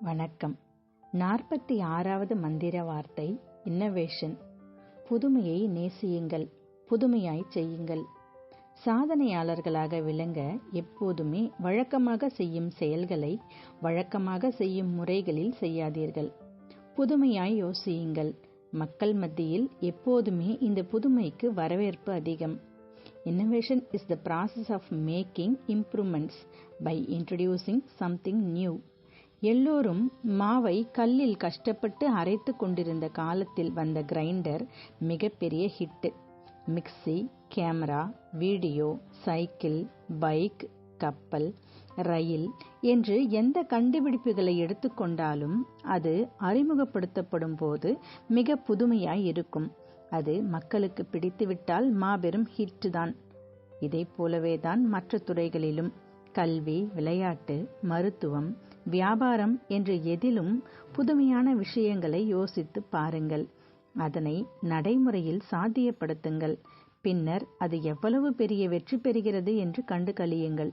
வணக்கம். 46வது மந்திர வார்த்தை இன்னோவேஷன். புதுமையை நேசியுங்கள், புதுமையாய் செய்யுங்கள். சாதனையாளர்களாக விளங்க எப்போதுமே வழக்கமாக செய்யும் செயல்களை வழக்கமாக செய்யும் முறைகளில் செய்யாதீர்கள். புதுமையாய் யோசியுங்கள். மக்கள் மத்தியில் எப்போதுமே இந்த புதுமைக்கு வரவேற்பு அதிகம். Innovation is the process of making improvements by introducing something new. எல்லோரும் மாவை கல்லில் கஷ்டப்பட்டு அரைத்து கொண்டிருந்த காலத்தில் வந்த கிரைண்டர் மிகப்பெரிய hit. Mixie, camera, video, cycle, bike, கப்பல், ரயில் என்று எந்த கண்டுபிடிப்புகளை எடுத்துக்கொண்டாலும் அது அறிமுகப்படுத்தப்படும் போது மிக புதுமையாய் இருக்கும். அது மக்களுக்கு பிடித்துவிட்டால் மாபெரும் ஹிட் தான். இதை போலவே தான் மற்ற துறைகளிலும். கல்வி, விளையாட்டு, மருத்துவம், வியாபாரம் என்று எதிலும் புதுமையான விஷயங்களை யோசித்து பாருங்கள். அதனை நடைமுறையில் சாத்தியப்படுத்துங்கள். பின்னர் அது எவ்வளவு பெரிய வெற்றி பெறுகிறது என்று கண்டு களியுங்கள்.